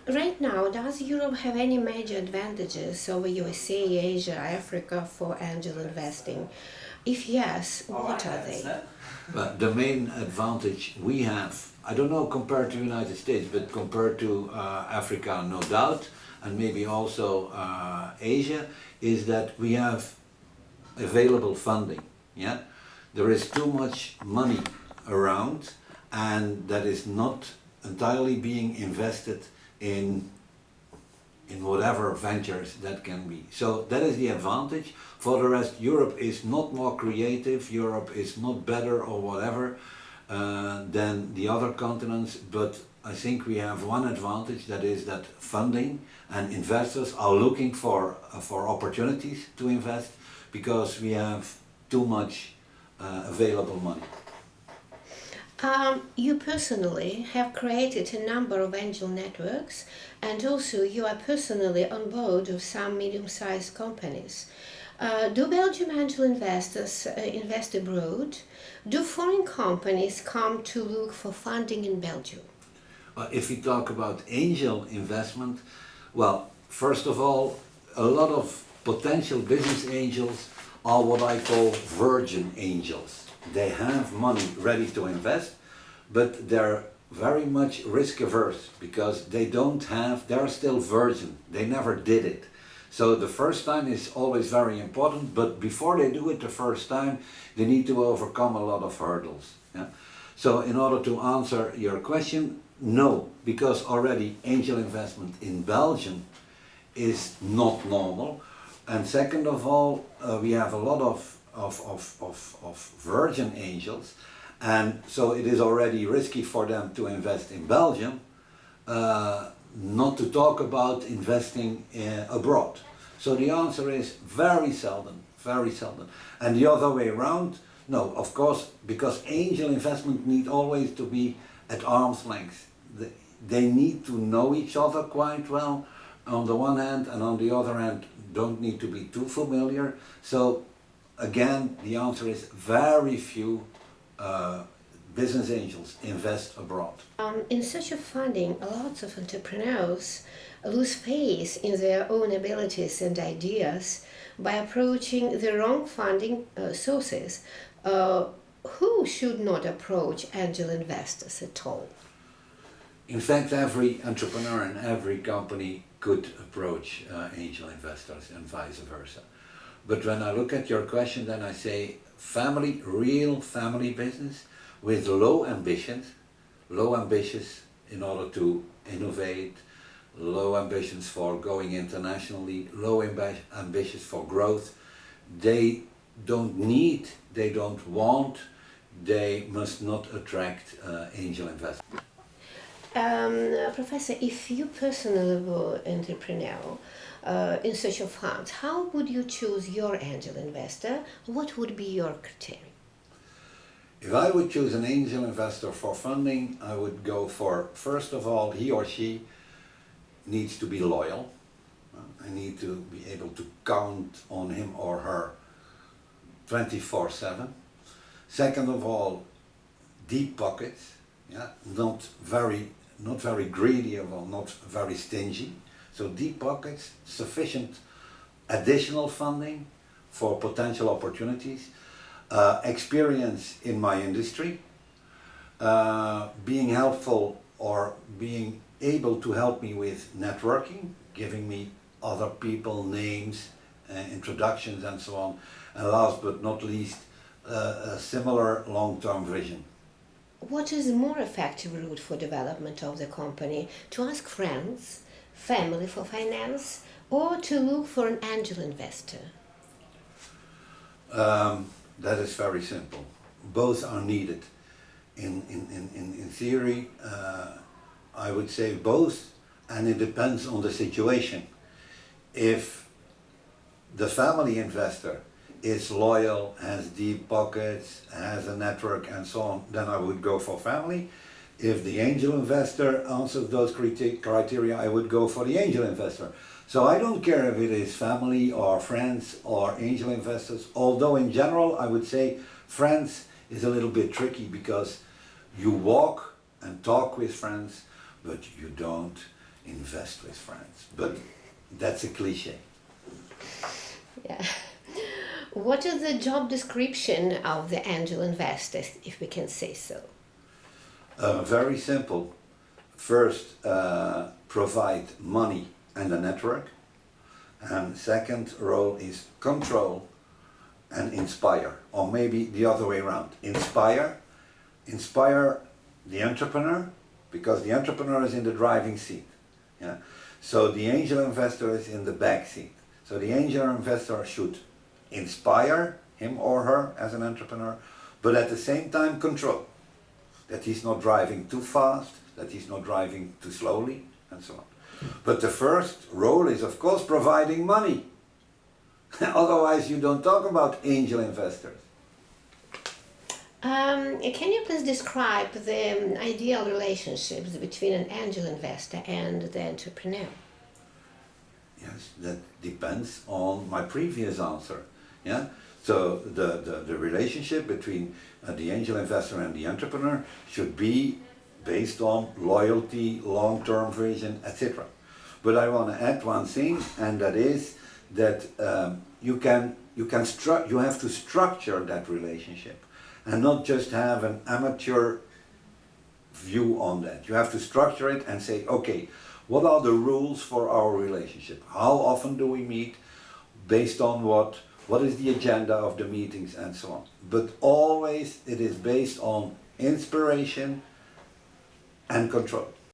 Right now, does Europe have any major advantages over USA, Asia, Africa for angel investing? If yes, what are they? But the main advantage we have, I don't know compared to United States, but compared to Africa, no doubt, and maybe also Asia, is that we have available funding. Yeah, there is too much money around, and that is not entirely being invested in whatever ventures that can be. So that is the advantage. For the rest, Europe is not more creative, Europe is not better or whatever than the other continents, but I think we have one advantage, that is that funding and investors are looking for opportunities to invest because we have too much available money. You personally have created a number of angel networks, and also you are personally on board of some medium-sized companies. Do Belgium angel investors invest abroad? Do foreign companies come to look for funding in Belgium? If we talk about angel investment, well, first of all, a lot of potential business angels are what I call virgin angels. They have money ready to invest, but they're very much risk averse because they're still virgin. They never did it. So the first time is always very important, but before they do it the first time, they need to overcome a lot of hurdles. Yeah? So in order to answer your question, no, because already angel investment in Belgium is not normal. And second of all, we have a lot of virgin angels, and so it is already risky for them to invest in Belgium, not to talk about investing abroad. So the answer is very seldom, very seldom. And the other way around, no, of course, because angel investment need always to be at arm's length. They need to know each other quite well on the one hand, and on the other hand don't need to be too familiar. So again, the answer is very few business angels invest abroad. In search of funding, lots of entrepreneurs lose faith in their own abilities and ideas by approaching the wrong funding sources. Who should not approach angel investors at all? In fact, every entrepreneur and every company could approach angel investors and vice versa. But when I look at your question, then I say family, real family business with low ambitions in order to innovate, low ambitions for going internationally, low ambitions for growth. They don't need, they don't want, they must not attract angel investment. Professor, if you personally were an entrepreneur in search of funds, how would you choose your angel investor? What would be your criteria? If I would choose an angel investor for funding, I would go for, first of all, he or she needs to be loyal. I need to be able to count on him or her 24/7. Second of all, deep pockets, yeah, not very greedy or not very stingy. So deep pockets, sufficient additional funding for potential opportunities, experience in my industry, being helpful or being able to help me with networking, giving me other people, names, introductions and so on. And last but not least, a similar long-term vision. What is a more effective route for development of the company? To ask friends, family for finance, or to look for an angel investor? That is very simple. Both are needed. In theory, I would say both, and it depends on the situation. If the family investor is loyal, has deep pockets, has a network and so on, then I would go for family. If the angel investor answers those criteria, I would go for the angel investor. So I don't care if it is family or friends or angel investors, although in general I would say friends is a little bit tricky because you walk and talk with friends, but you don't invest with friends. But that's a cliche. Yeah. What is the job description of the angel investor, if we can say so? Very simple. First, provide money and a network. And second role is control and inspire, or maybe the other way around. Inspire the entrepreneur, because the entrepreneur is in the driving seat. Yeah? So the angel investor is in the back seat. So the angel investor should inspire him or her as an entrepreneur, but at the same time control. That he's not driving too fast, that he's not driving too slowly, and so on. But the first role is, of course, providing money. Otherwise, you don't talk about angel investors. Can you please describe the ideal relationships between an angel investor and the entrepreneur? Yes, that depends on my previous answer. Yeah. So the relationship between the angel investor and the entrepreneur should be based on loyalty, long-term vision, etc. But I want to add one thing, and that is that you have to structure that relationship, and not just have an amateur view on that. You have to structure it and say, okay, what are the rules for our relationship? How often do we meet? Based on what? What is the agenda of the meetings and so on? But always it is based on inspiration and control.